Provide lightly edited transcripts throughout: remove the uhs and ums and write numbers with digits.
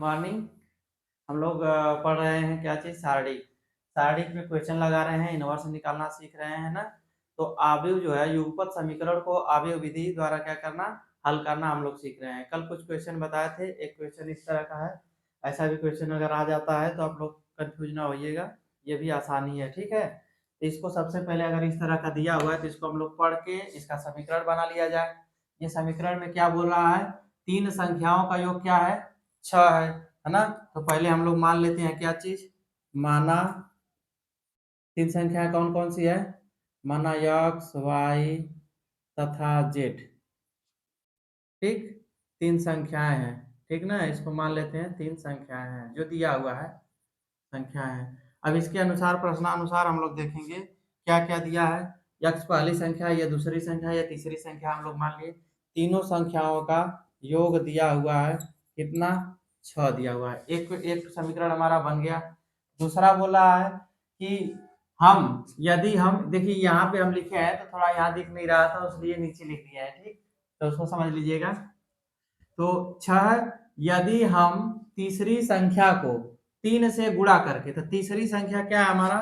Morning. हम लोग पढ़ रहे हैं क्या चीज़, सारणी। सारणी में क्वेश्चन लगा रहे हैं, इनवर्स निकालना सीख रहे हैं ना। तो आव्यूह जो है युगपत समीकरण को आव्यूह विधि द्वारा क्या करना, हल करना हम लोग सीख रहे हैं। कल कुछ क्वेश्चन बताए थे, एक क्वेश्चन इस तरह का है। ऐसा भी क्वेश्चन अगर आ जाता है तो आप लोग कंफ्यूज ना होइएगा, ये भी आसानी है, ठीक है। तो इसको सबसे पहले अगर इस तरह का दिया हुआ है तो इसको हम लोग पढ़ के इसका समीकरण बना लिया जाए। ये समीकरण में क्या बोल रहा है, तीन संख्याओं का योग क्या है, 6 है ना। तो पहले हम लोग मान लेते हैं क्या चीज, माना तीन संख्या कौन कौन सी है, माना एक्स वाई तथा जेड। ठीक, तीन संख्याएं हैं, ठीक ना। इसको मान लेते हैं तीन संख्याएं हैं जो दिया हुआ है, संख्या है। अब इसके अनुसार प्रश्नानुसार हम लोग देखेंगे क्या क्या दिया है। यक्स पहली संख्या, या दूसरी संख्या, या तीसरी संख्या हम लोग मान लिए। तीनों संख्याओं का योग दिया हुआ है, कितना, 6 दिया हुआ है। एक एक समीकरण हमारा बन गया। दूसरा बोला है कि हम, यदि हम, देखिए यहाँ पे हम लिखे हैं तो थोड़ा यहाँ दिख नहीं रहा था इसलिए नीचे लिख दिया है, ठीक। तो उसको समझ लीजिएगा। तो 6, यदि हम तीसरी संख्या को 3 से गुणा करके, तो तीसरी संख्या क्या है हमारा,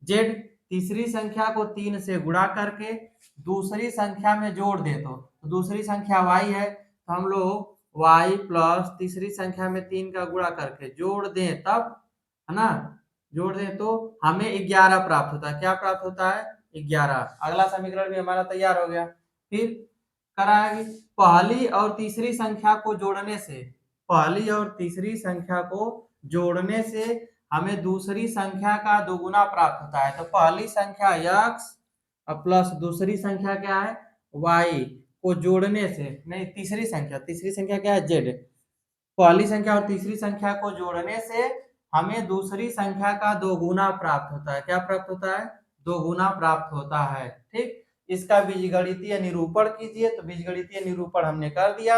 जेड। तीसरी संख्या को 3 से गुणा करके दूसरी संख्या में जोड़ दे तो दूसरी संख्या y है, तो हम लोग y प्लस तीसरी संख्या में 3 का गुणा करके जोड़ दें, तब है ना, जोड़ दें तो हमें 11 प्राप्त होता है। क्या प्राप्त होता है, 11। अगला समीकरण भी हमारा तैयार हो गया। फिर कराएंगे, पहली और तीसरी संख्या को जोड़ने से, पहली और तीसरी संख्या को जोड़ने से हमें दूसरी संख्या का दोगुना प्राप्त होता है। तो पहली संख्या x प्लस दूसरी संख्या क्या है, y को जोड़ने से, नहीं तीसरी संख्या क्या है, z। पहली संख्या और तीसरी संख्या को जोड़ने से हमें दूसरी संख्या का दोगुना प्राप्त होता है। क्या प्राप्त होता है, दोगुना प्राप्त होता है, ठीक। इसका बीजगणितीय निरूपण कीजिए। तो बीजगणितीय निरूपण हमने कर दिया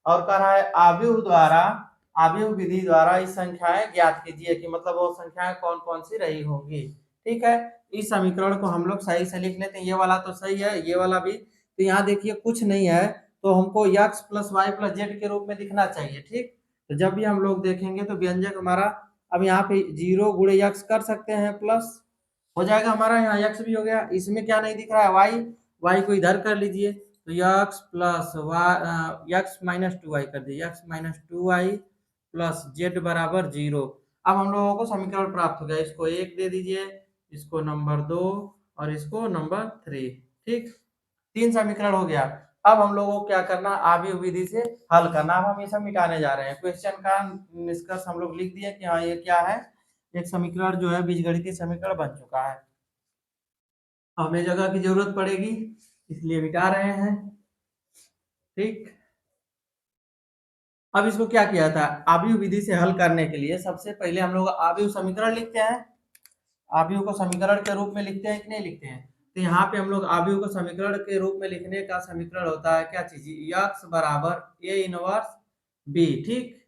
और कह रहा है आव्यूह द्वारा, आव्यूह विधि द्वारा इस संख्याएं ज्ञात कीजिए, कि मतलब वो संख्याएं कौन कौन सी रही होंगी, ठीक है। इस समीकरण को हम लोग सही से लिख लेते हैं। ये वाला तो सही है, ये वाला भी। तो यहाँ देखिए कुछ नहीं है, तो हमको x plus Y plus Z के रूप में दिखना चाहिए, ठीक। तो जब भी हम लोग देखेंगे तो व्यंजक हमारा, अब यहाँ पे 0 गुणे x कर सकते हैं, प्लस हो जाएगा हमारा, यहाँ x भी हो गया। इसमें क्या नहीं दिख रहा है, y को इधर कर लीजिए, तो x plus Y, x minus 2y कर दीजिए, x minus 2y plus Z बराबर 0। अब हम लोगों को समीकरण प्राप्त हो गया। इसको 1 दे दीजिए, इसको नंबर 2 और इसको नंबर 3, ठीक। 3 समीकरण हो गया। अब हम लोगों को क्या करना, आव्यूह विधि से हल करना। अब हम ये सब मिटाने जा रहे हैं। क्वेश्चन का निष्कर्ष हम लोग लिख दिए कि हाँ ये क्या है, एक समीकरण जो है बीजगणितीय समीकरण बन चुका है। हमें जगह की जरूरत पड़ेगी इसलिए मिटा रहे हैं, ठीक। अब इसको क्या किया था, आव्यूह विधि से हल करने के लिए सबसे पहले हम लोग आव्यूह समीकरण लिखते हैं। आव्यूह को समीकरण के रूप में लिखते हैं कि नहीं लिखते हैं। तो यहाँ पे हम लोग आव्यूह को समीकरण के रूप में लिखने का समीकरण होता है क्या चीज, x बराबर ए इनवर्स बी, ठीक।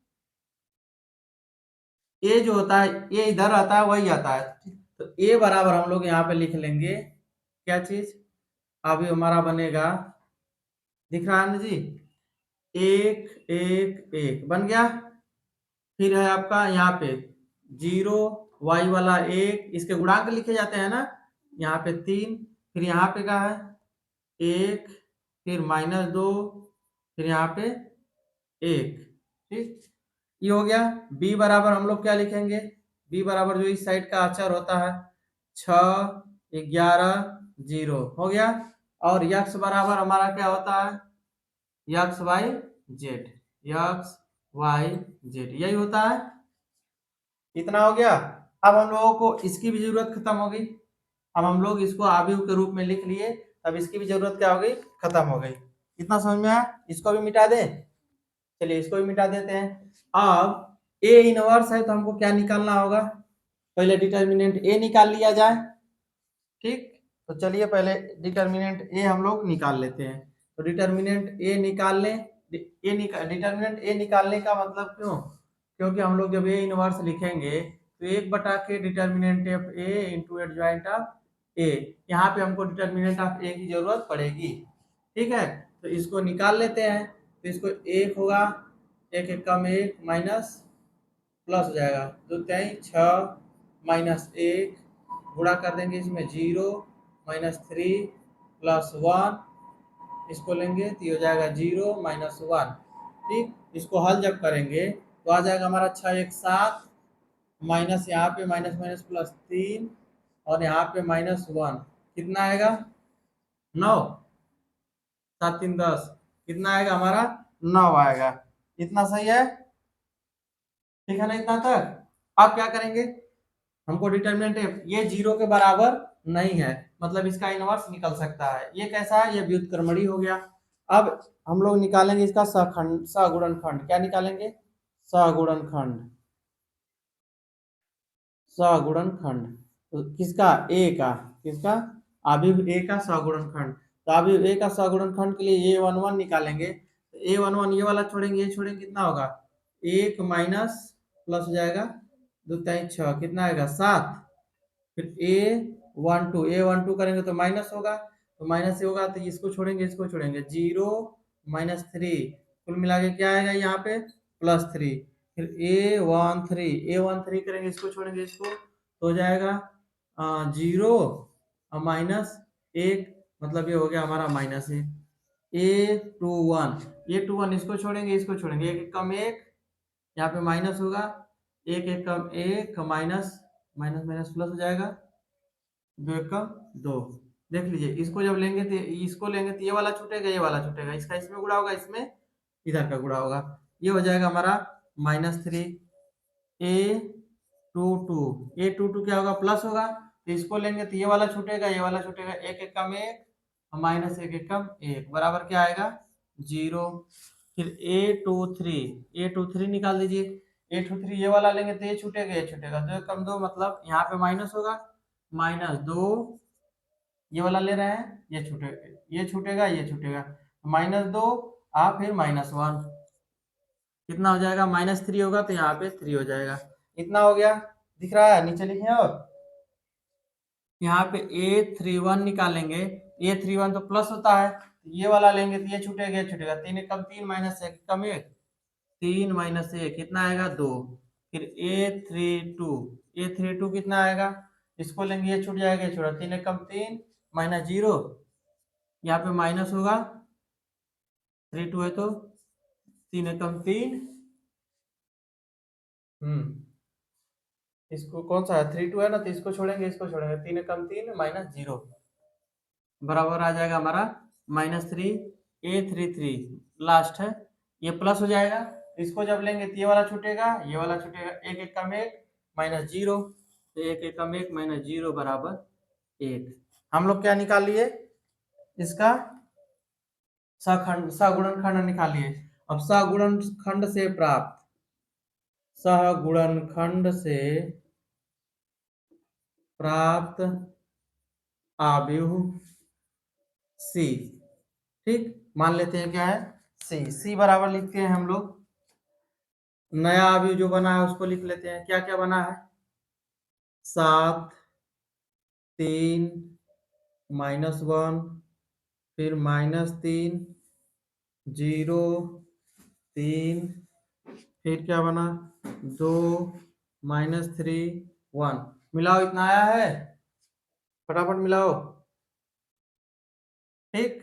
ए जो होता है, ए इधर आता है वही आता है। तो ए बराबर हम लोग यहाँ पे लिख लेंगे क्या चीज, अभी हमारा बनेगा, दिख रहा है ना जी, 1 1 1 बन गया। फिर है आपका यहाँ पे 0 y वाला 1, इसके गुणांक लिखे जाते हैं ना, यहाँ पे 3, फिर यहाँ पे क्या है 1, फिर -2, फिर यहाँ पे 1, ठीक। ये हो गया। b बराबर हम लोग क्या लिखेंगे, b बराबर जो इस साइड का अचर होता है 6 11 0 हो गया। और x बराबर हमारा क्या होता है, X Y Z, X Y Z, यही होता है। इतना हो गया। अब हम लोगों को इसकी भी जरूरत खत्म हो गई। अब हम लोग इसको आव्यूह के रूप में लिख लिए, अब इसकी भी जरूरत क्या हो गई, खत्म हो गई। इतना समझ में आया। इसको भी मिटा दें, चलिए इसको भी मिटा देते हैं। अब ए इनवर्स है तो हमको क्या निकालना होगा, पहले डिटर्मिनेंट ए निकाल लिया जाए, ठीक। तो चलिए पहले डिटर्मिनेंट ए हम लोग निकाल लेते हैं। तो डिटर्मिनेंट ए निकाल लें। डिटर्मिनेंट ए निकालने का मतलब क्यों, क्योंकि हम लोग जब ए इनवर्स लिखेंगे तो 1 के determinant of A into adjoint of A, यहाँ पे हमको डिटर्मिनेंट ऑफ ए की जरूरत पड़ेगी, ठीक है। तो इसको निकाल लेते हैं। तो इसको 1 होगा, 1 1 कम 1 माइनस प्लस हो जाएगा, 2 तिहाई 6 माइनस 1 गुणा कर देंगे इसमें 0 माइनस 3 प्लस 1, इसको लेंगे तो ये हो जाएगा 0 माइनस 1। ठीक, इसको हल जब करेंगे तो आ जाएगा हमारा 6 1 7 माइनस यहाँ पे माइनस माइनस प्लस 3 और यहाँ पे माइनस 1, कितना आएगा 9, 7 3 10, कितना आएगा हमारा 9 आएगा। इतना सही है, ठीक है ना इतना तक। अब क्या करेंगे, हमको डिटरमिनेंट ये 0 के बराबर नहीं है, मतलब इसका इनवर्स निकल सकता है। ये कैसा है, ये व्युत्क्रमणी हो गया। अब हम लोग निकालेंगे इसका सहखंड, सहगुणनखंड। क्या निकालेंगे, सहगुणनखंड, सहगुणनखंड। तो किसका, ए का, किसका, अवयव ए का सहगुणनखंड। तो अवयव ए का सहगुणनखंड के लिए a11 निकालेंगे। तो a11 ये वाला छोड़ेंगे, ये छोड़ेंगे, कितना होगा 1 माइनस प्लस हो जाएगा 2 तिहाई 6, कितना आएगा 7। फिर a12 करेंगे तो माइनस होगा, तो माइनस से होगा तो इसको छोड़ेंगे, इसको छोड़ेंगे 0 माइनस 3, कुल मिला के क्या आएगा यहाँ पे +3। फिर a13 करेंगे, इसको छोड़ेंगे, इसको तो हो जाएगा 0 माइनस 1, मतलब ये हो गया हमारा -1। a21 इसको छोड़ेंगे, इसको छोड़ेंगे, एक एक कम एक, यहाँ पे माइनस होगा, एक एक कम एक, माइनस माइनस माइनस प्लस हो जाएगा, 2 एक कम 2। देख लीजिए, इसको जब लेंगे तो इसको लेंगे तो ये वाला छूटेगा, ये वाला छूटेगा, इसका इसमें गुणा होगा, इसमें इधर का गुणा होगा, ये हो जाएगा हमारा -3। a22 क्या होगा, प्लस होगा, तो इसको लेंगे तो ये वाला छूटेगा, ये वाला छूटेगा, एक एक कम एक, माइनस एक एक कम एक, बराबर क्या आएगा 0। फिर a23 निकाल दीजिए। a23 ये वाला लेंगे तो ये छूटेगा, ये छूटेगा, 2 एक कम 2, मतलब यहाँ पे माइनस होगा, -2, ये वाला ले रहे हैं, ये छूटेगा, ये छूटेगा, ये छूटेगा, -2 फिर -1, कितना हो जाएगा -3 होगा, तो यहाँ पे 3 हो जाएगा। इतना हो गया, दिख रहा है, नीचे लिखे और यहाँ पे a31 निकालेंगे। a31 तो प्लस होता है, ये वाला लेंगे तो ये छूटेगा, ये छूटेगा, 3 एक कम 3 माइनस 1 कम 1, 3 माइनस 1 कितना आएगा 2। फिर a32 कितना आएगा, इसको लेंगे, ये छूट जाएगा, ये छोड़ा, 3 एक कम 3 -0, यहाँ पे माइनस होगा, 32 है तो 3 एक कम 3, इसको कौन सा है 32 है ना, तो इसको छोड़ेंगे, इसको छोड़ेंगे, 3 एक कम 3 -0, बराबर आ जाएगा हमारा -3। a33 लास्ट है, ये प्लस हो जाएगा, इसको जब लेंगे तो ये वाला छूटेगा, ये वाला छूटेगा, एक एक कम एक -0, तो एक एक कम एक -0 बराबर 1। हम लोग क्या निकाल लिए, इसका सहगुणनखंड निकाल लिए। अब सहगुणनखंड से प्राप्त, सहगुणनखंड से प्राप्त अवयव सी, ठीक, मान लेते हैं क्या है सी बराबर लिखते हैं हम लोग, नया अवयव जो बना है उसको लिख लेते हैं। क्या क्या बना है, 7 3 -1, फिर -3 0 3, फिर क्या बना 2 -3 1, मिलाओ, इतना आया है, फटाफट मिलाओ, ठीक,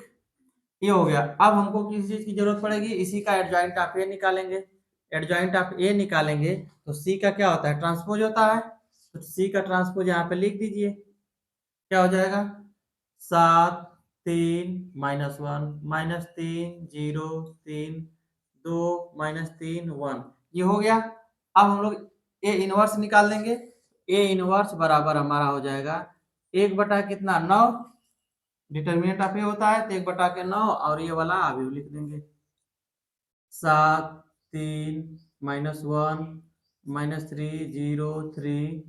ये हो गया। अब हमको किस चीज की जरूरत पड़ेगी, इसी का एडजॉइंट ऑफ ए निकालेंगे। एडजॉइंट ऑफ ए निकालेंगे तो सी का क्या होता है, ट्रांसपोज होता है, तो सी का ट्रांसपोज यहाँ पे लिख दीजिए, क्या हो जाएगा 7 3 -1 -3 0 3 2 -3 1, ये हो गया। अब हम लोग ए इनवर्स निकाल देंगे। ए इनवर्स बराबर हमारा हो जाएगा 1 बटा कितना 9, डिटर्मिनेंट ऑफ ए होता है तो 1/9, और ये वाला अवयव लिख देंगे 7 3 -1 -3 0 3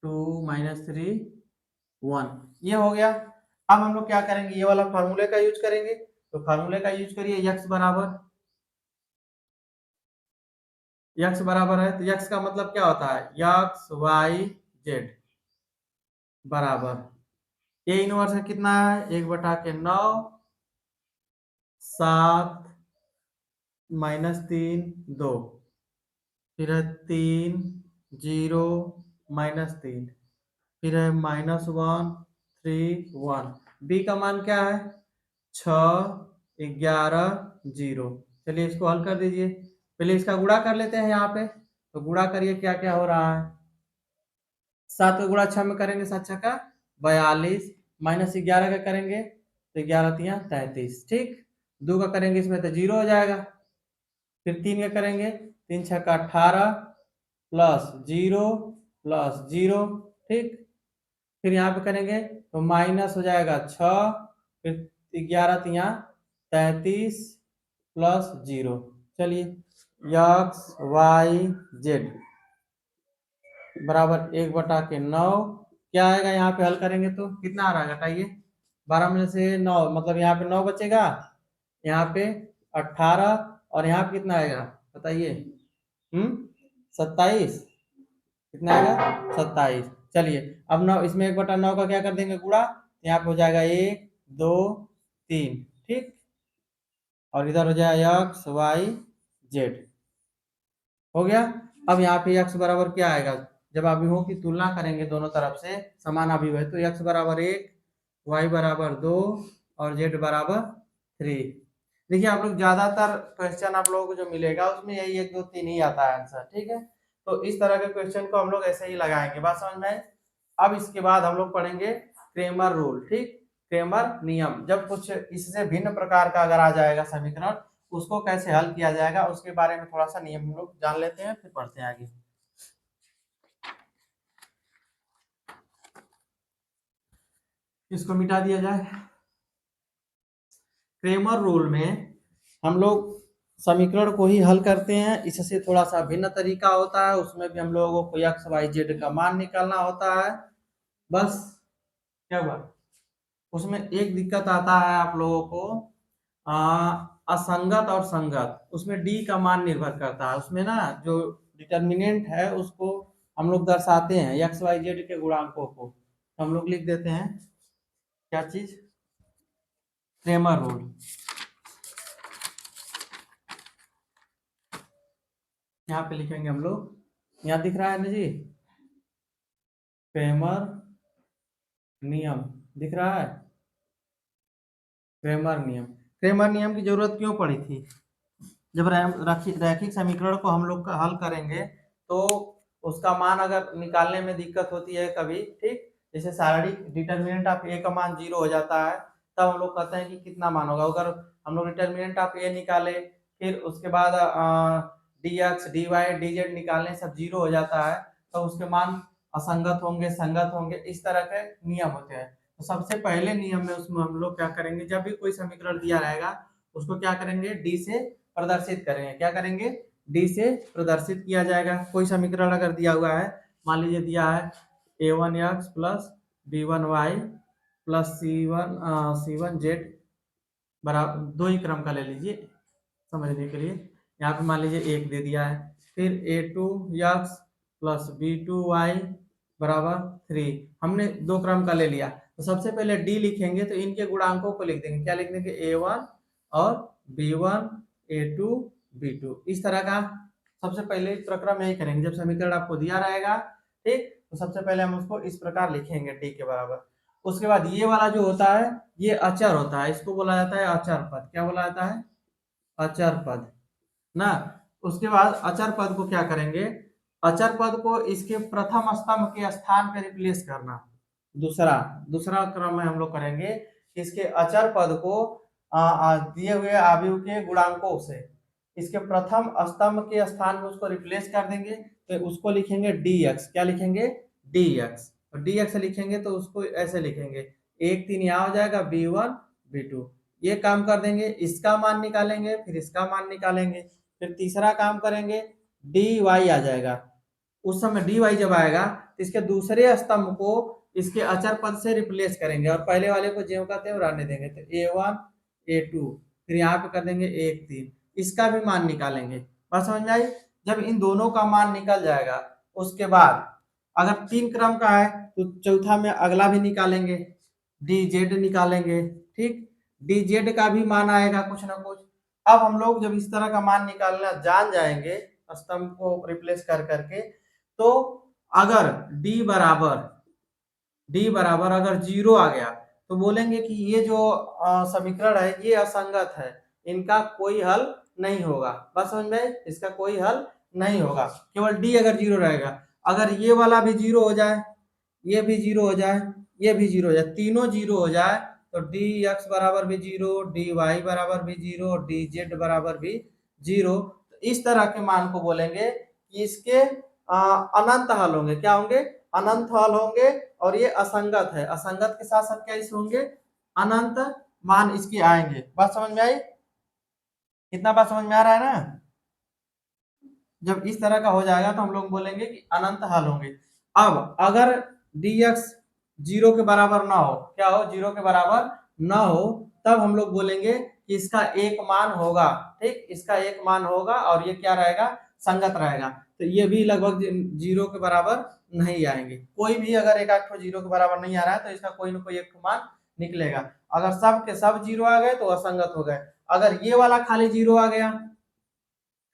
2 -3 1, ये हो गया। अब हम लोग क्या करेंगे, ये वाला फार्मूले का यूज करेंगे, तो फार्मूले का यूज करिए, x बराबर है, तो x का मतलब क्या होता है, x y z बराबर ए इनवर्स है, कितना है 1/9 7 -3 2, फिर है 3 0 -3, फिर है -1 3 1। बी का मान क्या है 6 11 0। चलिए इसको हल कर दीजिए। पहले इसका गुणा कर लेते हैं यहाँ पे, तो गुणा करिए क्या क्या हो रहा है। 7 का गुणा 6 में करेंगे, 7 6 का 42, -11 का करेंगे तो 11 तिया 33, ठीक। 2 का करेंगे इसमें तो 0 हो जाएगा। फिर 3 का करेंगे, 3 6 का 18 प्लस 0 प्लस 0, ठीक। फिर यहाँ पे करेंगे तो माइनस हो जाएगा 6, फिर 11 तिया 33 प्लस 0। चलिए एक्स वाई जेड बराबर 1/9 क्या आएगा, यहाँ पे हल करेंगे तो कितना आ रहा है घटाइए। 12 में से 9 मतलब यहाँ पे 9 बचेगा, यहाँ पे 18 और यहाँ पे कितना आएगा बताइए। 27, कितना आएगा 27। चलिए अब 9 इसमें 1/9 का क्या कर देंगे गुणा, यहाँ पे हो जाएगा 1 2 3, ठीक। और इधर हो जाएगा एक्स वाई जेड, हो गया। अब यहाँ पे x बराबर क्या आएगा, जब अभिभोग की तुलना करेंगे दोनों तरफ से समान अभिभव है तो x बराबर 1, y बराबर 2 और z बराबर 3। देखिए आप लोग ज्यादातर क्वेश्चन आप लोगों को जो मिलेगा उसमें यही 1 2 3 ही आता है आंसर, ठीक है। तो इस तरह के क्वेश्चन को हम लोग ऐसे ही लगाएंगे, बात समझ में आए। अब इसके बाद हम लोग पढ़ेंगे क्रेमर रूल, ठीक। क्रेमर नियम, जब कुछ इससे भिन्न प्रकार का अगर आ जाएगा समीकरण, उसको कैसे हल किया जाएगा उसके बारे में थोड़ा सा नियम हम लोग जान लेते हैं, फिर पढ़ते हैं आगे। इसको मिटा दिया जाए। क्रेमर रूल में हम लोग समीकरण को ही हल करते हैं, इससे थोड़ा सा भिन्न तरीका होता है, उसमें भी हम लोगों को एक्स वाई जेड का मान निकालना होता है। बस क्या हुआ, उसमें एक दिक्कत आता है आप लोगों को, असंगत और संगत, उसमें डी का मान निर्भर करता है। उसमें ना जो डिटर्मिनेंट है उसको हम लोग दर्शाते हैं एक्स वाई जेड के गुणांकों को, तो हम लोग लिख देते हैं क्या चीज, क्रेमर रूल। यहाँ पे लिखेंगे हम लोग, यहाँ दिख रहा है ना जी, क्रेमर नियम दिख रहा है। क्रेमर नियम, क्रेमर नियम की जरूरत क्यों पड़ी थी, जब रैखिक समीकरण को हम लोग हल करेंगे तो उसका मान अगर निकालने में दिक्कत होती है कभी, ठीक। जैसे शारीरिक डिटर्मिनेंट ऑफ ए का मान 0 हो जाता है, तब हम लोग कहते हैं कि कितना मान होगा। अगर हम लोग डिटर्मिनेंट ऑफ ए निकाले, फिर उसके बाद D X D Y D Z निकालने सब 0 हो जाता है, तो उसके मान असंगत होंगे संगत होंगे, इस तरह के नियम होते हैं। तो सबसे पहले नियम में उसमें हम लोग क्या करेंगे, जब भी कोई समीकरण दिया रहेगा उसको क्या करेंगे, डी से प्रदर्शित करेंगे। क्या करेंगे, डी से प्रदर्शित किया जाएगा। कोई समीकरण अगर दिया हुआ है, मान लीजिए दिया है a1x plus b1y plus c1z बराबर, दो ही क्रम का ले लीजिए समझने के लिए। यहाँ पे मान लीजिए एक दे दिया है, फिर a2x प्लस b2y बराबर 3, हमने दो क्रम का ले लिया। तो सबसे पहले डी लिखेंगे तो इनके गुणांकों को लिख देंगे, क्या लिख देंगे a1 और b1 a2 b2, इस तरह का सबसे पहले प्रक्रम यही करेंगे। जब समीकरण आपको दिया रहेगा, ठीक, तो सबसे पहले हम उसको इस प्रकार लिखेंगे डी के बराबर। उसके बाद ये वाला जो होता है ये अचर होता है, इसको बोला जाता है अचर पद। क्या बोला जाता है, अचर पद ना। उसके बाद अचर पद को क्या करेंगे, अचर पद को इसके प्रथम स्तंभ के स्थान पे रिप्लेस करना। दूसरा दूसरा क्रम में हम लोग करेंगे, इसके अचर पद को दिए हुए अवयव के गुणांकों से इसके प्रथम स्तंभ के स्थान में उसको रिप्लेस कर देंगे, तो उसको लिखेंगे dx। क्या लिखेंगे, dx। और dx लिखेंगे तो उसको ऐसे लिखेंगे, 1 3 यहाँ हो जाएगा b1 b2। ये काम कर देंगे, इसका मान निकालेंगे, फिर इसका मान निकालेंगे, फिर तीसरा काम करेंगे dy आ जाएगा। उस समय dy जब आएगा तो इसके दूसरे स्तंभ को इसके अचर पद से रिप्लेस करेंगे और पहले वाले को ज्यों का त्यों रहने देंगे। तो a1 a2, फिर यहाँ पे कर देंगे 1 3, इसका भी मान निकालेंगे। बात समझ में आई। जब इन दोनों का मान निकल जाएगा, उसके बाद अगर 3 क्रम का है तो चौथा में अगला भी निकालेंगे, dz निकालेंगे, ठीक। dz का भी मान आएगा कुछ ना कुछ। अब हम लोग जब इस तरह का मान निकालना जान जाएंगे स्तंभ को रिप्लेस कर करके। तो अगर डी बराबर अगर 0 आ गया तो बोलेंगे कि ये जो समीकरण है ये असंगत है, इनका कोई हल नहीं होगा। बस समझ में, इसका कोई हल नहीं होगा, केवल डी अगर 0 रहेगा। अगर ये वाला भी 0 हो जाए, ये भी 0 हो जाए, ये भी 0 हो जाए, तीनों 0 हो जाए तो डी एक्स बराबर भी 0, डी वाई बराबर भी 0, डी जेड बराबर भी 0। तो इस तरह के मान को बोलेंगे कि इसके अनंत हल होंगे। क्या होंगे? अनंत हल होंगे। और ये असंगत है, असंगत के साथ साथ क्या इस होंगे? अनंत मान इसके आएंगे। बात समझ में आई? कितना बात समझ में आ रहा है ना? जब इस तरह का हो जाएगा तो हम लोग बोलेंगे कि अनंत हल होंगे। अब अगर dx 0 के बराबर ना हो, क्या हो? 0 के बराबर ना हो, तब हम लोग बोलेंगे कि इसका एक मान होगा। ठीक, इसका एक मान होगा और ये क्या रहेगा? संगत रहेगा। तो ये भी लगभग 0 के बराबर नहीं आएंगे। कोई भी अगर एक आठ 0 के बराबर नहीं आ रहा है तो इसका कोई ना कोई एक मान निकलेगा। अगर सब के सब 0 आ गए तो असंगत हो गए। अगर ये वाला खाली 0 आ गया,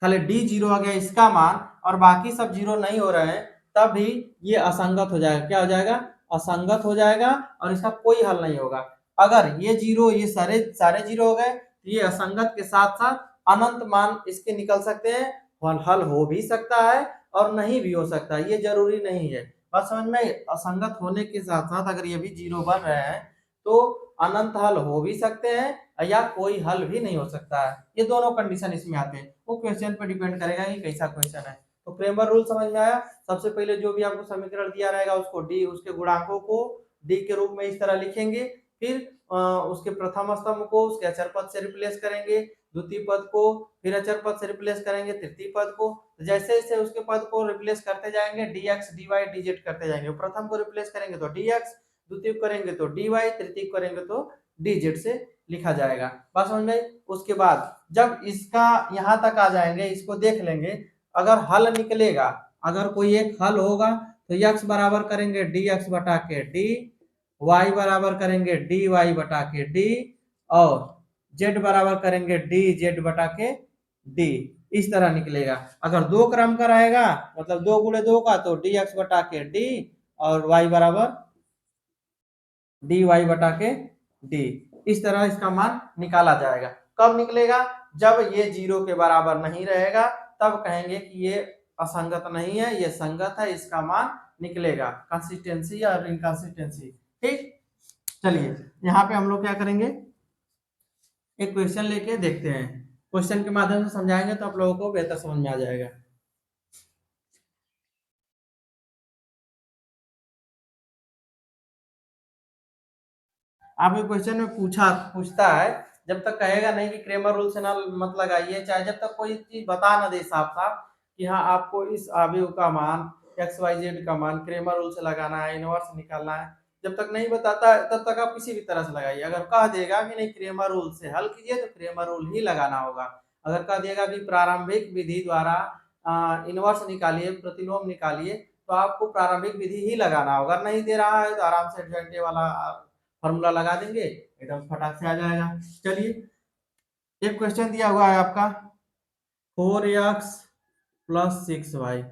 खाली डी 0 आ गया इसका मान, और बाकी सब 0 नहीं हो रहे हैं, तब भी ये असंगत हो जाएगा। क्या हो जाएगा? असंगत हो जाएगा और इसका कोई हल नहीं होगा। अगर ये 0 ये सारे सारे 0 हो गए तो ये असंगत के साथ साथ अनंत मान इसके निकल सकते हैं। हल हो भी सकता है और नहीं भी हो सकता है, ये जरूरी नहीं है। बस समझ में, असंगत होने के साथ साथ अगर ये भी 0 बन रहे हैं तो अनंत हल हो भी सकते हैं या कोई हल भी नहीं हो सकता है। ये दोनों कंडीशन इसमें आते हैं। वो क्वेश्चन पर डिपेंड करेगा कि कैसा क्वेश्चन है। तो क्रेमर रूल समझ में आया? सबसे पहले जो भी आपको समीकरण दिया रहेगा उसको डी, उसके गुणांकों को डी के रूप में इस तरह लिखेंगे। फिर उसके प्रथम स्तंभ को उसके अचर पद से रिप्लेस करेंगे, द्वितीय पद को फिर अचर पद से रिप्लेस करेंगे, तृतीय पद को। जैसे जैसे उसके पद को रिप्लेस करते जाएंगे, dx dy dz करते जाएंगे। प्रथम को रिप्लेस करेंगे तो dx, द्वितीय करेंगे तो dy, तृतीय करेंगे तो dz से लिखा जाएगा। बात समझ में? उसके बाद जब इसका यहां तक आ जाएंगे, इसको देख लेंगे। अगर हल निकलेगा, अगर कोई एक हल होगा तो x बराबर करेंगे dx बटा के d, y बराबर करेंगे dy बटा के d, और z बराबर करेंगे dz बटा के d। इस तरह निकलेगा। अगर दो क्रम का रहेगा, मतलब 2 गुणे 2 का, तो dx बटा के d और y बराबर dy बटा के d। इस तरह इसका मान निकाला जाएगा। कब निकलेगा? जब ये 0 के बराबर नहीं रहेगा, तब कहेंगे कि ये असंगत नहीं है, ये संगत है, इसका मान निकलेगा। कंसिस्टेंसी और इनकंसिस्टेंसी। ठीक, चलिए यहाँ पे हम लोग क्या करेंगे, एक क्वेश्चन लेके देखते हैं। क्वेश्चन के माध्यम से समझाएंगे तो आप लोगों को बेहतर समझ में आ जाएगा। आपके क्वेश्चन में पूछता है, जब तक कहेगा नहीं कि क्रेमर रूल से ना मत लगाइए, चाहे जब तक कोई चीज बता ना दे साफ साफ कि हाँ आपको इस आव्यूह का मान एक्स वाई जेड का मान क्रेमर रूल से लगाना है, इनवर्स निकालना है, जब तक नहीं बताता है तब तक आप किसी भी तरह से लगाइए। अगर कह देगा कि नहीं क्रेमर रूल से हल कीजिए तो क्रेमर रूल ही लगाना होगा। अगर कह देगा कि प्रारंभिक विधि द्वारा इनवर्स निकालिए, प्रतिलोम निकालिए, तो आपको प्रारंभिक विधि ही लगाना होगा। अगर नहीं दे रहा है तो आराम से एडजॉइंटे वाला फॉर्मूला लगा देंगे, एकदम फटाक से आ जाएगा। चलिए एक क्वेश्चन दिया हुआ है आपका, 4x प्लस 6y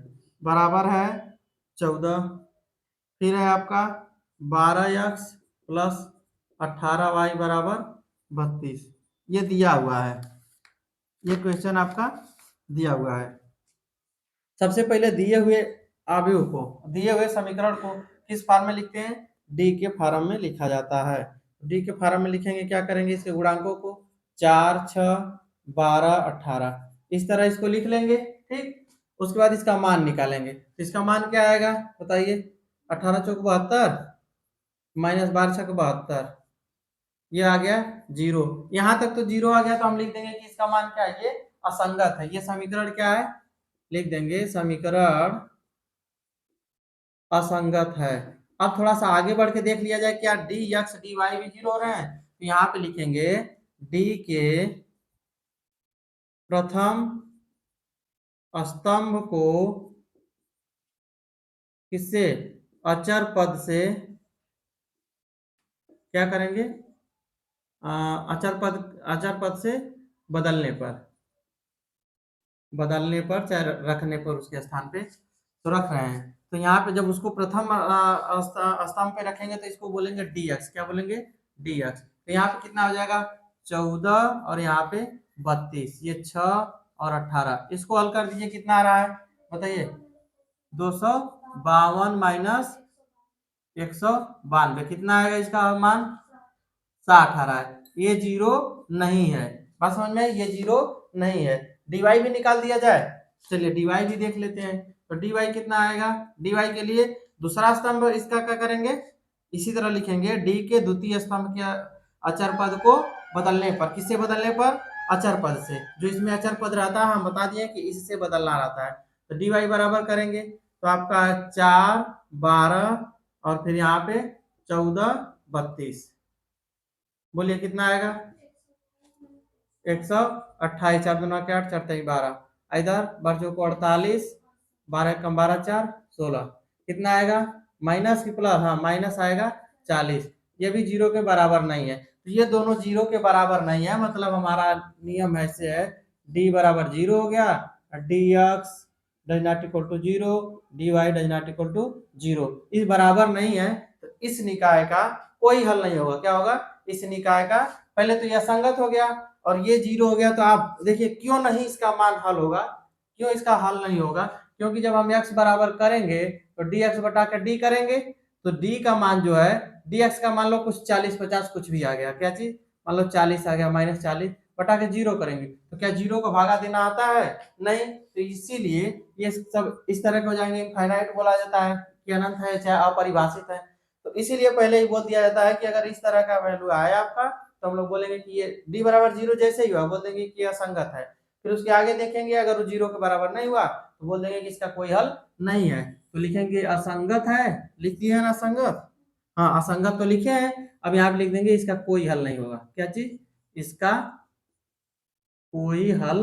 बराबर है 14। फिर है आपका 12x प्लस 18y बराबर 32। ये दिया हुआ है, ये क्वेश्चन आपका दिया हुआ है। सबसे पहले दिए हुए आव्यूह को, दिए हुए समीकरण को किस फॉर्म में लिखते हैं? डी के फॉर्म में लिखा जाता है। डी के फॉर्म में लिखेंगे, क्या करेंगे, इसके गुणांकों को 4, 6, 12, 18 इस तरह इसको लिख लेंगे। ठीक, उसके बाद इसका मान निकालेंगे। इसका मान क्या आएगा बताइए? 18 चौक 72 माइनस 12 छक 72, ये आ गया 0। यहां तक तो 0 आ गया तो हम लिख देंगे कि इसका मान क्या है? ये असंगत है। ये समीकरण क्या है? लिख देंगे समीकरण असंगत है। अब थोड़ा सा आगे बढ़ के देख लिया जाए, क्या डी एक्स डी वाई भी 0 हो रहे हैं? तो यहाँ पे लिखेंगे डी के प्रथम स्तंभ को किससे? अचर पद से क्या करेंगे? अचर पद से बदलने पर। बदलने पर चाहे रखने पर उसके स्थान पे तो रख रहे हैं। तो यहाँ पे जब उसको प्रथम स्थान पे रखेंगे तो इसको बोलेंगे dx, क्या बोलेंगे dx। तो यहाँ पे कितना हो जाएगा 14 और यहाँ पे 32, ये 6 और 18, इसको हल कर दीजिए कितना आ रहा है बताइए। 252 माइनस 192 कितना आएगा इसका मान 60 आ रहा है। ये जीरो नहीं है, बात समझ में, ये जीरो नहीं है। डीवाई भी निकाल दिया जाए, चलिए डीवाई भी देख लेते हैं। तो डीवाई कितना आएगा, डीवाई के लिए दूसरा स्तंभ इसका क्या करेंगे, इसी तरह लिखेंगे डी के द्वितीय स्तंभ के अचर पद को बदलने पर, किससे बदलने पर, अचर पद से। जो इसमें अचर पद रहता है हम बता दिए कि इससे बदलना रहता है। तो डीवाई बराबर करेंगे तो आपका 4 12 और फिर यहाँ पे 14 32, बोलिए कितना आएगा 128, 4 दूना के 8, 4 तेई 12, इधर बच्चों को 48, 12 कम 12 4 16, कितना आएगा माइनस की प्लस, हाँ माइनस आएगा 40। ये भी जीरो के बराबर नहीं है, तो ये दोनों जीरो के बराबर नहीं है, मतलब हमारा नियम ऐसे है डी बराबर जीरो हो गया, D X does not equal to zero, D Y does not equal to zero. इस बराबर नहीं है तो इस निकाय का कोई हल नहीं होगा। क्या होगा, इस निकाय का, पहले तो यह संगत हो गया और ये जीरो हो गया, तो आप देखिए क्यों नहीं इसका मान हल होगा, क्यों इसका हल नहीं होगा, क्योंकि जब हम x बराबर करेंगे तो dx बटा के d करेंगे, तो d का मान जो है, dx का मान लो कुछ 40 50 कुछ भी आ गया, क्या चीज, मान लो 40 आ गया, -40 बटा के जीरो करेंगे, तो क्या जीरो को भागा देना आता है, नहीं। तो इसीलिए ये सब इस तरह के हो जाएंगे, फाइनाइट बोला जाता है कि अनंत है चाहे अपरिभाषित है। तो इसीलिए पहले ही बोल दिया जाता है कि अगर इस तरह का वैल्यू आया आपका तो हम लोग बोलेंगे कि ये d बराबर जीरो जैसे ही हुआ बोल देंगे कि यह असंगत है। फिर उसके आगे देखेंगे अगर वो जीरो के बराबर नहीं हुआ तो बोल देंगे कि इसका कोई हल नहीं है, तो लिखेंगे असंगत है, लिख दिए है ना असंगत, हाँ असंगत तो लिखे हैं। अब यहाँ पे लिख देंगे इसका कोई हल नहीं होगा, क्या चीज, इसका कोई हल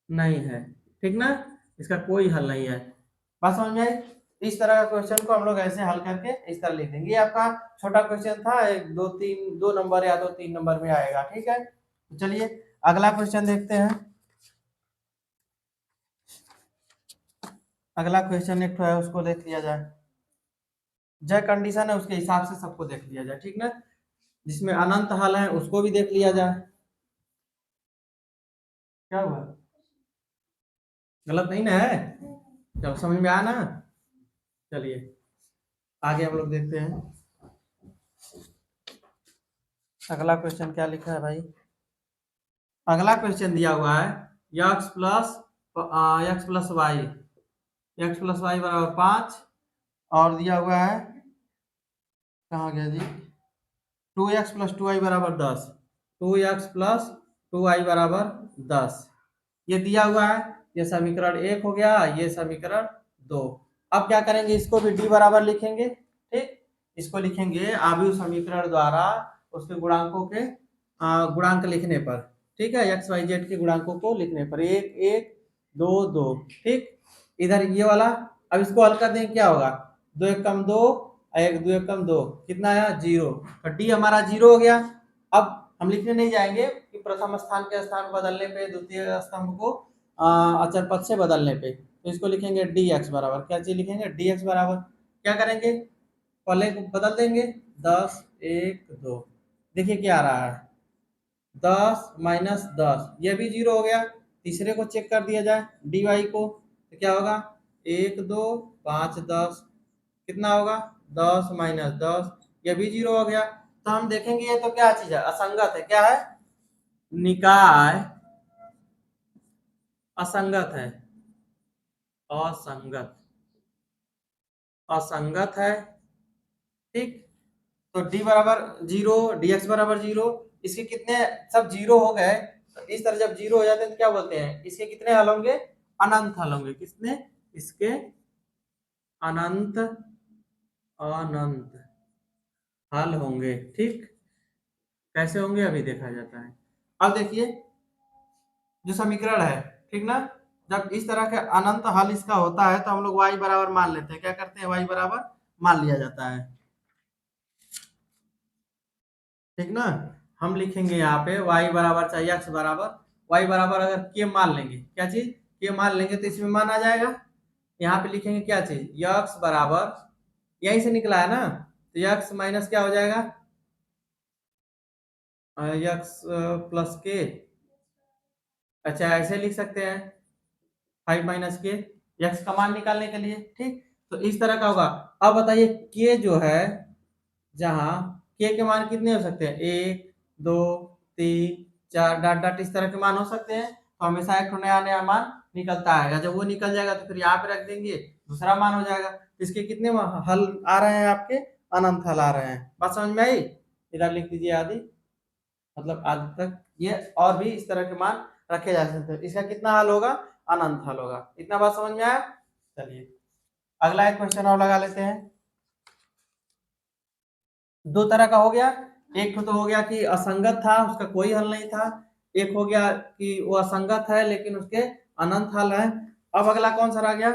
नहीं है, ठीक ना, इसका कोई हल नहीं है। बात समझ में आई। इस तरह का क्वेश्चन को हम लोग ऐसे हल करके इस तरह लिख देंगे। ये आपका छोटा क्वेश्चन था, एक दो तीन, 2 नंबर या तो 3 नंबर में आएगा, ठीक है। तो चलिए अगला क्वेश्चन देखते हैं। अगला क्वेश्चन एक है उसको देख लिया जाए, जय कंडीशन है उसके हिसाब से सबको देख लिया जाए, ठीक ना, जिसमें अनंत हल है उसको भी देख लिया जाए। क्या हुआ, गलत नहीं ना है, चलो समझ में आया ना। चलिए आगे हम लोग देखते हैं। अगला क्वेश्चन क्या लिखा है भाई, अगला क्वेश्चन दिया हुआ है x प्लस वाई बराबर 5 और दिया हुआ है, कहाँ गया जी, 2x+2y बराबर 10, 2x+2y बराबर 10, ये दिया हुआ है। ये समीकरण 1 हो गया, ये समीकरण 2। अब क्या करेंगे, इसको भी d बराबर लिखेंगे, ठीक, इसको लिखेंगे आव्यूह समीकरण द्वारा उसके गुणांकों के गुणांक लिखने पर, ठीक है, एक्स वाई जेड के गुणांकों को लिखने पर, 1 1 2 2, ठीक। इधर ये वाला अब इसको हल कर देंगे, क्या होगा, 2 1 कम 2, 1 2 1 कम 2, कितना आया 0, तो डी हमारा 0 हो गया। अब हम लिखने नहीं जाएंगे कि प्रथम स्थान के स्थान बदलने पे द्वितीय स्तंभ को अचर पद से बदलने पे, तो इसको लिखेंगे डी एक्स बराबर, क्या चीज लिखेंगे, डी एक्स बराबर, क्या करेंगे, पहले को बदल देंगे 10 1 2, देखिए क्या आ रहा है 10 -10, ये भी 0 हो गया। तीसरे को चेक कर दिया जाए डी वाई को, तो क्या होगा 1 2 5 10, कितना होगा 10 -10, ये भी 0 हो गया। तो हम देखेंगे ये तो क्या चीज है, असंगत है, क्या है, निकाय असंगत है, असंगत, असंगत है, ठीक। तो डी बराबर 0, डी एक्स बराबर 0, इसके कितने सब 0 हो गए, तो इस तरह जब 0 हो जाते हैं तो क्या बोलते हैं, इसके कितने हल होंगे, अनंत हल होंगे, कितने, इसके अनंत, अनंत हल होंगे, ठीक। कैसे होंगे अभी देखा जाता है। अब देखिए जो समीकरण है, ठीक ना, जब इस तरह के अनंत हल इसका होता है तो हम लोग y बराबर मान लेते हैं, क्या करते हैं, y बराबर मान लिया जाता है, ठीक ना। हम लिखेंगे यहाँ पे y बराबर चाहे x बराबर y बराबर अगर k मान लेंगे, क्या चीज k मान लेंगे तो इसमें मान आ जाएगा। यहाँ पे लिखेंगे क्या चीज x बराबर, यहीं से निकला है ना, तो x माइनस क्या हो जाएगा x प्लस के। अच्छा ऐसे लिख सकते हैं 5 माइनस के, एक्स का मान निकालने के लिए। ठीक, तो इस तरह का होगा। अब बताइए के जो है, जहां के मान कितने हो सकते हैं, 1 2 3 4 डॉट डॉट इस तरह के मान हो सकते हैं। तो हमेशा एक नया नया मान निकलता आएगा, जब वो निकल जाएगा तो फिर यहाँ पे रख देंगे, दूसरा मान हो जाएगा। तो इसके कितने हल आ रहे हैं आपके, अनंत हल आ रहे हैं। बात समझ में आई, इधर लिख दीजिए आदि, मतलब आदि तक ये और भी इस तरह के मान रखे जा सकते हैं। इसका कितना हल होगा, अनंत हल होगा। इतना बात समझ में आया। चलिए अगला एक क्वेश्चन और लगा लेते हैं। दो तरह का हो गया, एक तो हो गया कि असंगत था, उसका कोई हल नहीं था। एक हो गया कि वो असंगत है लेकिन उसके अनंत हल है। अब अगला कौन सा रह गया,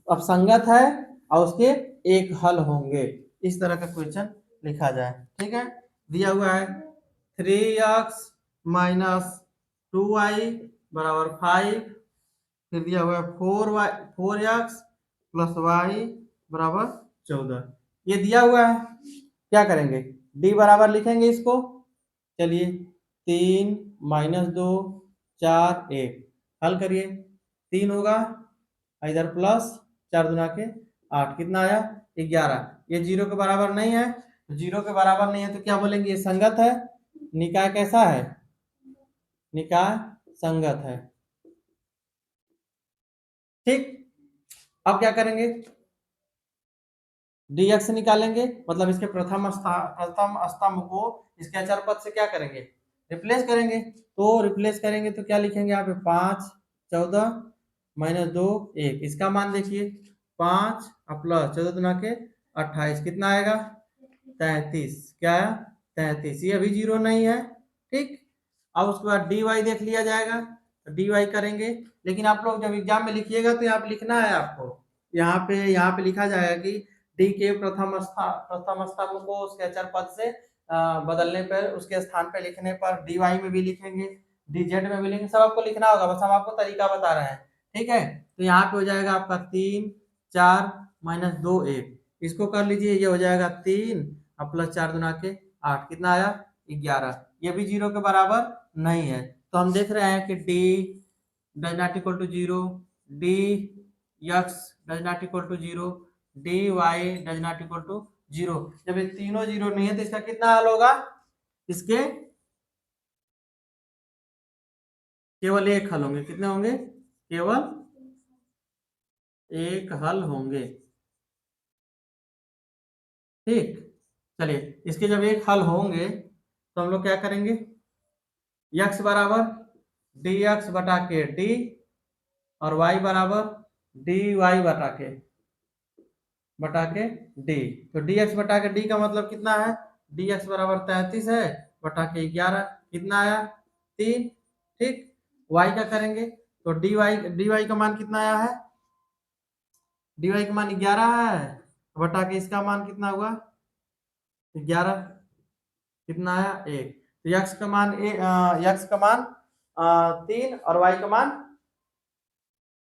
अब संगत है और उसके एक हल होंगे, इस तरह का क्वेश्चन लिखा जाए। ठीक है, दिया हुआ है 3x माइनस 2y बराबर 5, फिर दिया हुआ है 4x प्लस वाई बराबर 14, ये दिया हुआ है। क्या करेंगे, d बराबर लिखेंगे इसको। चलिए 3 - 2 4 1, हल करिए। 3 होगा, इधर प्लस 4 दूना के 8, कितना आया 11। ये जीरो के बराबर नहीं है, तो जीरो के बराबर नहीं है तो क्या बोलेंगे, ये संगत है। निकाय कैसा है, निकाय संगत है। ठीक, अब क्या करेंगे, dx निकालेंगे, मतलब इसके प्रथम स्तंभ को इसके अचर पद से क्या करेंगे, रिप्लेस करेंगे। तो रिप्लेस करेंगे तो क्या लिखेंगे यहाँ पे, 5 14 माइनस 2 1, इसका मान देखिए 5 प्लस 14 दुना के 28, कितना आएगा 33, क्या आया 33, ये अभी जीरो नहीं है। ठीक, अब उसके बाद dy देख लिया जाएगा, तो dy करेंगे। लेकिन आप लोग जब एग्जाम में लिखिएगा तो यहाँ पे लिखना है आपको, यहाँ पे लिखा जाएगा कि डी के प्रथम स्तंभ को उसके अचर पद से बदलने पर, उसके स्थान पे लिखने पर dy में भी लिखेंगे, dz में भी लिखेंगे, सब आपको लिखना होगा, बस हम आपको तरीका बता रहे हैं। ठीक है, तो यहाँ पे हो जाएगा आपका 3 4 माइनस 2 1, इसको कर लीजिए, ये हो जाएगा 3 और प्लस 4 दुना के 8, कितना आया 11, ये भी जीरो के बराबर नहीं है। तो हम देख रहे हैं कि D does not equal to zero, D X does not equal to zero, D Y does not equal to zero. जब ये तीनों जीरो नहीं है तो इसका कितना हल होगा, इसके केवल एक हल होंगे। कितने होंगे, केवल एक हल होंगे। ठीक, चलिए इसके जब एक हल होंगे तो हम लोग क्या करेंगे, x बराबर dx बटा के d और y बराबर dy बटा के d। तो dx बटा के d का मतलब कितना है, dx बराबर 33 है बटा के 11, कितना आया 3। ठीक, y का करेंगे तो dy का मान कितना आया है, dy का मान 11 है बटा के इसका मान कितना हुआ 11, कितना आया 1। तो x का मान x का मान 3 और y का मान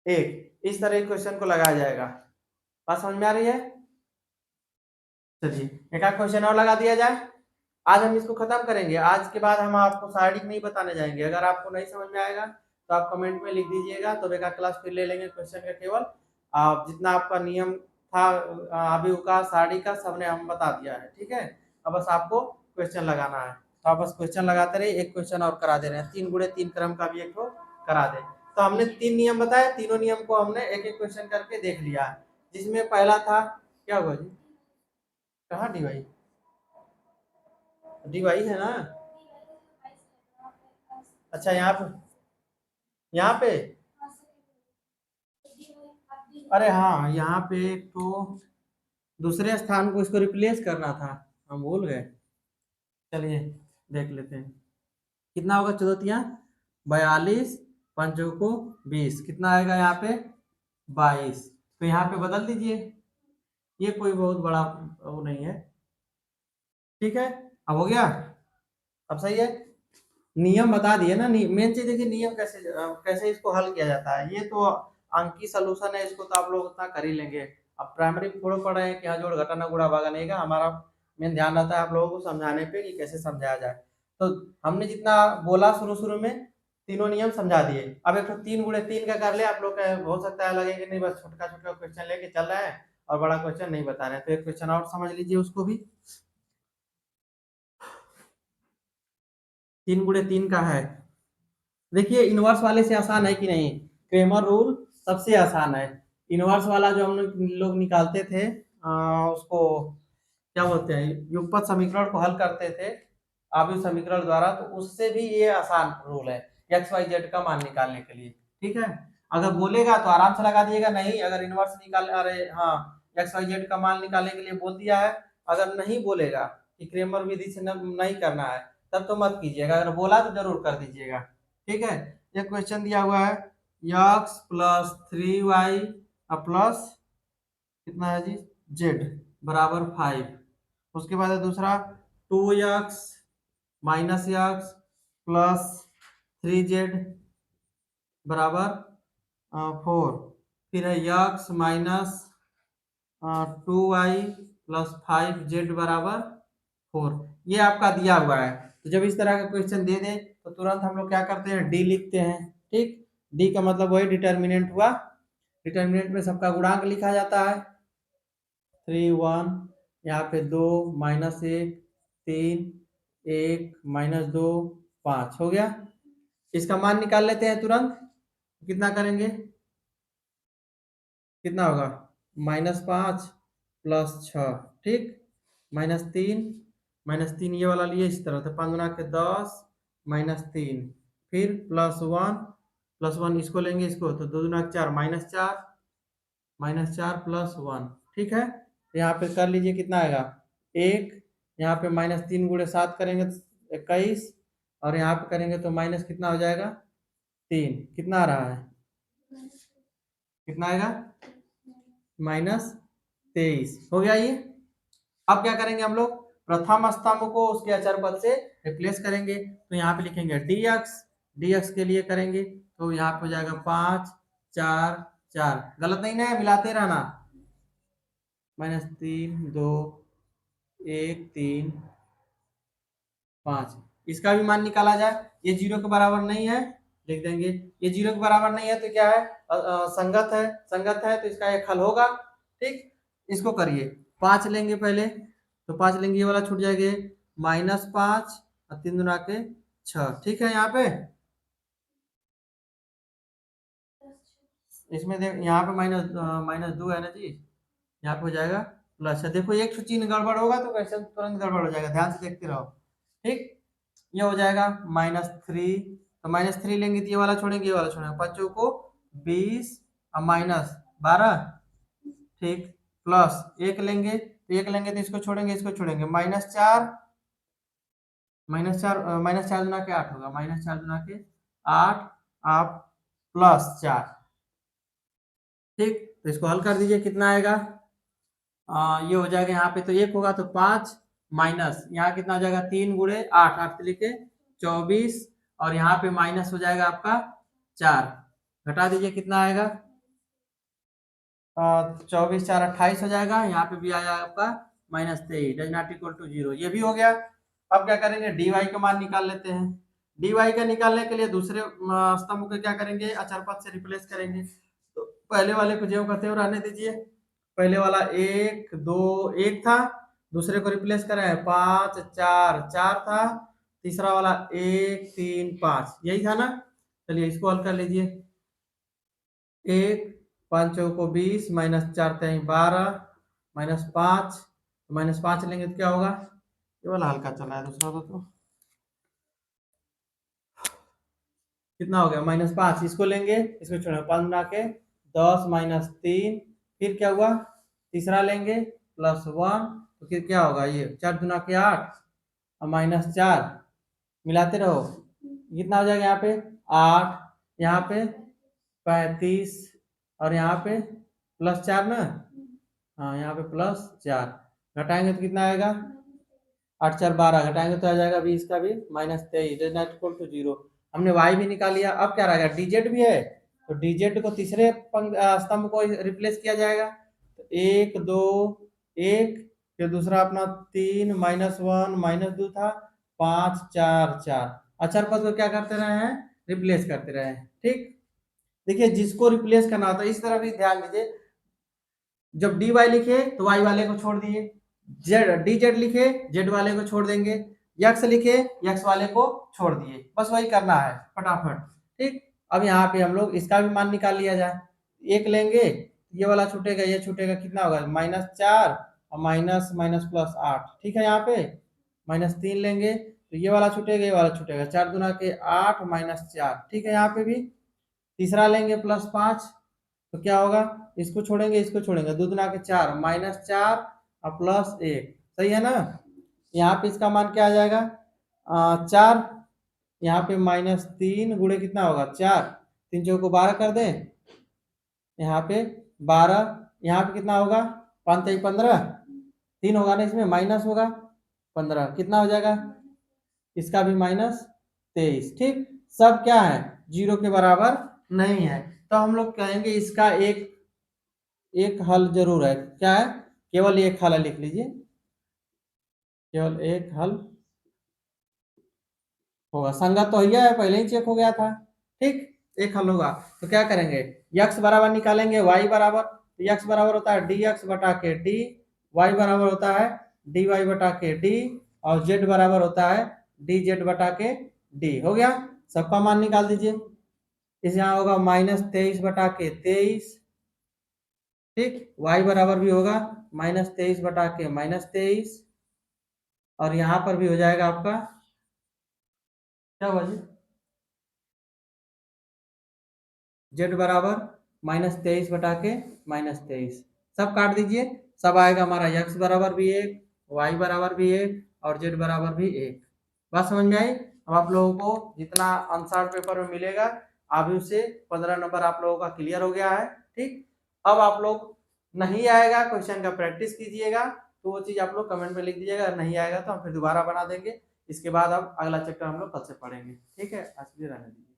1, इस तरह क्वेश्चन को लगाया जाएगा। बात समझ में आ रही है। चलिए एक आध क्वेश्चन और लगा दिया जाए, आज हम इसको खत्म करेंगे। आज के बाद हम आपको सारणी नहीं बताने जाएंगे, अगर आपको नहीं समझ में आएगा तो आप कमेंट में लिख दीजिएगा, तो एक क्लास फिर ले लेंगे क्वेश्चन का। केवल आप जितना आपका नियम था अभी का सारणी का सबने हम बता दिया है। ठीक है, अब बस आपको क्वेश्चन लगाना है, तो आप बस क्वेश्चन लगाते रहिए। एक क्वेश्चन और करा दे रहे हैं, 3 × 3 क्रम का भी एक करा दे। तो हमने 3 नियम बताए, तीनों नियम को हमने एक एक क्वेश्चन करके देख लिया है। जिसमें पहला था, क्या हुआ जी, कहाँ डी वाई है ना, अच्छा यहाँ पे अरे हाँ, यहाँ पे तो दूसरे स्थान को इसको रिप्लेस करना था, हम भूल गए। चलिए देख लेते हैं, कितना होगा 14 42 पंचों को 20, कितना आएगा यहाँ पे 22। तो यहाँ पे बदल दीजिए, ये कोई बहुत बड़ा वो नहीं है। ठीक है, अब हो गया, अब सही है। नियम बता दिए ना। मेन चीज देखिए, नियम कैसे कैसे इसको हल किया जाता है। ये तो अंकी सॉल्यूशन है, इसको तो आप लोग उतना कर ही लेंगे। अब प्राइमरी में थोड़ा पढ़ रहे हैं कि हाँ जोड़ घटाना गुणा भागा नहीं का, हमारा मेन ध्यान रहता है आप लोगों को समझाने पे कि कैसे समझाया जाए। तो हमने जितना बोला शुरू शुरू में तीनों नियम समझा दिए। अब एक तो 3 गुणे 3 का कर ले आप लोग का, हो सकता है लगे कि नहीं बस छोटका छोटका क्वेश्चन लेके चल रहे हैं और बड़ा क्वेश्चन नहीं बता रहे हैं। तो एक क्वेश्चन और समझ लीजिए उसको भी। 3 गुणे 3 का है। देखिए इनवर्स वाले से आसान है कि नहीं? क्रेमर रूल सबसे आसान है। इनवर्स वाला जो हम लोग निकालते थे, उसको क्या बोलते हैं, युगपत समीकरण को हल करते थे आव्यूह समीकरण द्वारा, तो उससे भी ये आसान रूल है एक्स वाई जेड का मान निकालने के लिए। ठीक है, अगर बोलेगा तो आराम से लगा दिएगा, नहीं अगर इनवर्स निकाल, अरे हाँ एक्स वाई जेड का मान निकालने के लिए बोल दिया है, अगर नहीं बोलेगा कि क्रेमर विधि से नहीं करना है तब तो मत कीजिएगा, अगर बोला तो जरूर कर दीजिएगा। ठीक है, एक क्वेश्चन दिया हुआ है एक्स प्लस 3y प्लस कितना है जी जेड बराबर 5। उसके बाद है दूसरा 2x minus x plus 3z बराबर 4। फिर है x minus 2y plus 5z बराबर 4। ये आपका दिया हुआ है। तो जब इस तरह का क्वेश्चन दे दे तो तुरंत हम लोग क्या करते हैं, डी लिखते हैं। ठीक, डी का मतलब वही डिटर्मिनेंट हुआ। डिटर्मिनेंट में सबका गुणांक लिखा जाता है। 3 1, यहाँ पे 2 -1 3 1 -2 5 हो गया। इसका मान निकाल लेते हैं तुरंत। कितना करेंगे, कितना होगा -5 प्लस 6। ठीक, -3 ये वाला लिए इस तरह, तो 5 गुना के 10 -3, फिर +1 इसको लेंगे इसको, तो 2 गुना 4 -4 प्लस 1। ठीक है, तो यहाँ पे कर लीजिए कितना आएगा 1। यहाँ पे -3 गुणे 7 करेंगे तो 21, और यहाँ पे करेंगे तो माइनस कितना हो जाएगा 3। कितना आ रहा है, कितना आएगा -23 हो गया ये। अब क्या करेंगे हम लोग, प्रथम स्तंभ को उसके अचर पद से रिप्लेस करेंगे। तो यहाँ पे लिखेंगे dx के लिए करेंगे तो यहाँ पे हो जाएगा 5 4 4, गलत नहीं ना है, मिलाते रहना। -3 2 1 3 5, इसका भी मान निकाला जाए। ये 0 के बराबर नहीं है, लिख देंगे ये 0 के बराबर नहीं है तो क्या है, संगत है। संगत है तो इसका एक हल होगा। ठीक, इसको करिए 5 लेंगे पहले, तो 5 लेंगे, ये वाला छूट जाएगा -5 और 3 दुना के 6। ठीक है, यहाँ पे इसमें यहाँ पे -2 है ना जी, यहाँ पे हो जाएगा प्लस है। देखो एक चिन्ह गड़बड़ होगा तो कैसे तुरंत गड़बड़ हो जाएगा, ध्यान से देखते रहो। ठीक, ये हो जाएगा -3, तो -3 लेंगे तो ये वाला छोड़ेंगे, ये वाला छोड़ेंगे, बच्चों को 20 और -12। ठीक, प्लस 1 लेंगे तो 1 लेंगे तो इसको छोड़ेंगे, इसको छोड़ेंगे, -4 -4 गुना के 8 होगा, -4 गुना के 8 आप +4। ठीक, तो इसको हल कर दीजिए, कितना आएगा, ये हो जाएगा यहाँ पे तो 1 होगा तो 5 माइनस यहाँ कितना हो जाएगा 3 गुणे 8 8 लिखे 24, और यहाँ पे माइनस हो जाएगा आपका 4। घटा दीजिए कितना आएगा, 24 4 28 हो जाएगा। यहाँ पे भी आया आपका -23, डज नॉट इक्वल टू 0, ये भी हो गया। अब क्या करेंगे, डी वाई का मान निकाल लेते हैं। डी वाई का निकालने के लिए दूसरे स्तंभ को क्या करेंगे, अचर पद से रिप्लेस करेंगे। तो पहले वाले को ज्यों का त्यों रहने दीजिए। पहले वाला 1 2 1 था, दूसरे को रिप्लेस करें 5 4 4 था, तीसरा वाला 1 3 5 यही था ना। चलिए इसको हल कर लीजिए। 1 5 को 20 -4 12 -5, -5 लेंगे तो क्या होगा, ये वाला हल्का चला है, दूसरा तो कितना हो गया -5, इसको लेंगे इसको छोड़ेंगे, 5 गुना के 10 -3, फिर क्या हुआ तीसरा लेंगे +1, तो फिर क्या होगा, ये 4 गुना के 8 और -4 मिलाते रहो, कितना हो जाएगा यहाँ पे 8, यहाँ पे 35, और यहाँ पे +4 ना, हाँ यहाँ पे +4, घटाएंगे तो कितना आएगा 8 4 12 घटाएंगे तो आ जाएगा 20 का भी -23 इज नॉट इक्वल टू 0। हमने वाई भी निकाल लिया। अब क्या रहेगा, डीजेड भी है तो डीजेड को तीसरे स्तंभ को रिप्लेस किया जाएगा। तो 1 2 1, फिर दूसरा अपना 3 -1 -2 था, 5 4 4 अचर पद को क्या करते रहे हैं, रिप्लेस करते रहे हैं। ठीक, देखिए जिसको रिप्लेस करना होता है इस तरह भी ध्यान दीजिए, जब डी वाई लिखे तो वाई वाले को छोड़ दिए, जेड डी जेड लिखे जेड वाले को छोड़ देंगे, यक्स लिखे यक्स वाले को छोड़ दिए, बस वही करना है फटाफट। ठीक, अब यहाँ पे हम लोग इसका भी मान निकाल लिया जाए। एक लेंगे, ये वाला छूटेगा ये छूटेगा, कितना होगा -4 और माइनस माइनस प्लस 8। ठीक है, यहाँ पे -3 लेंगे तो ये वाला छूटेगा ये वाला छूटेगा, 4 दूना के 8 -4। ठीक है, यहाँ पे भी तीसरा लेंगे +5 तो क्या होगा, इसको छोड़ेंगे इसको छोड़ेंगे, 2 दूना के 4 -4 और +1, सही है ना। यहाँ पे इसका मान क्या आ जाएगा 4, यहाँ पे -3 गुणे कितना होगा 4, 3 चौको 12 कर दें, यहाँ पे 12, यहाँ पे कितना होगा 5 3 15, 3 होगा ना इसमें माइनस होगा 15, कितना हो जाएगा इसका भी -23। ठीक, सब क्या है 0 के बराबर नहीं है, तो हम लोग कहेंगे इसका एक हल जरूर है। क्या है, केवल एक हल है, लिख लीजिए केवल एक हल होगा। संगत तो ही है, पहले ही चेक हो गया था। ठीक, एक हल होगा तो क्या करेंगे, यक्स बराबर निकालेंगे वाई बराबर, तो यक्स बराबर होता है डी एक्स बटा के डी, वाई बराबर होता है डी वाई बटा के डी, और जेड बराबर होता है डी जेड बटा के डी। हो गया, सबका मान निकाल दीजिए। इस यहाँ होगा -23 बटा के 23। ठीक, y बराबर भी होगा -23 बटा के -23, और यहाँ पर भी हो जाएगा आपका क्या हुआ जी, z बराबर -23 बटा के -23। सब काट दीजिए, सब आएगा हमारा x बराबर भी 1, y बराबर भी 1 और z बराबर भी 1। बात समझ में आई। अब आप लोगों को जितना आंसर पेपर में मिलेगा अभी से 15 नंबर आप लोगों का क्लियर हो गया है। ठीक, अब आप लोग नहीं आएगा क्वेश्चन का प्रैक्टिस कीजिएगा, तो वो चीज़ आप लोग कमेंट में लिख दीजिएगा, नहीं आएगा तो हम फिर दोबारा बना देंगे। इसके बाद अब अगला चैप्टर हम लोग कल से पढ़ेंगे। ठीक है, आज के लिए रहने दीजिए।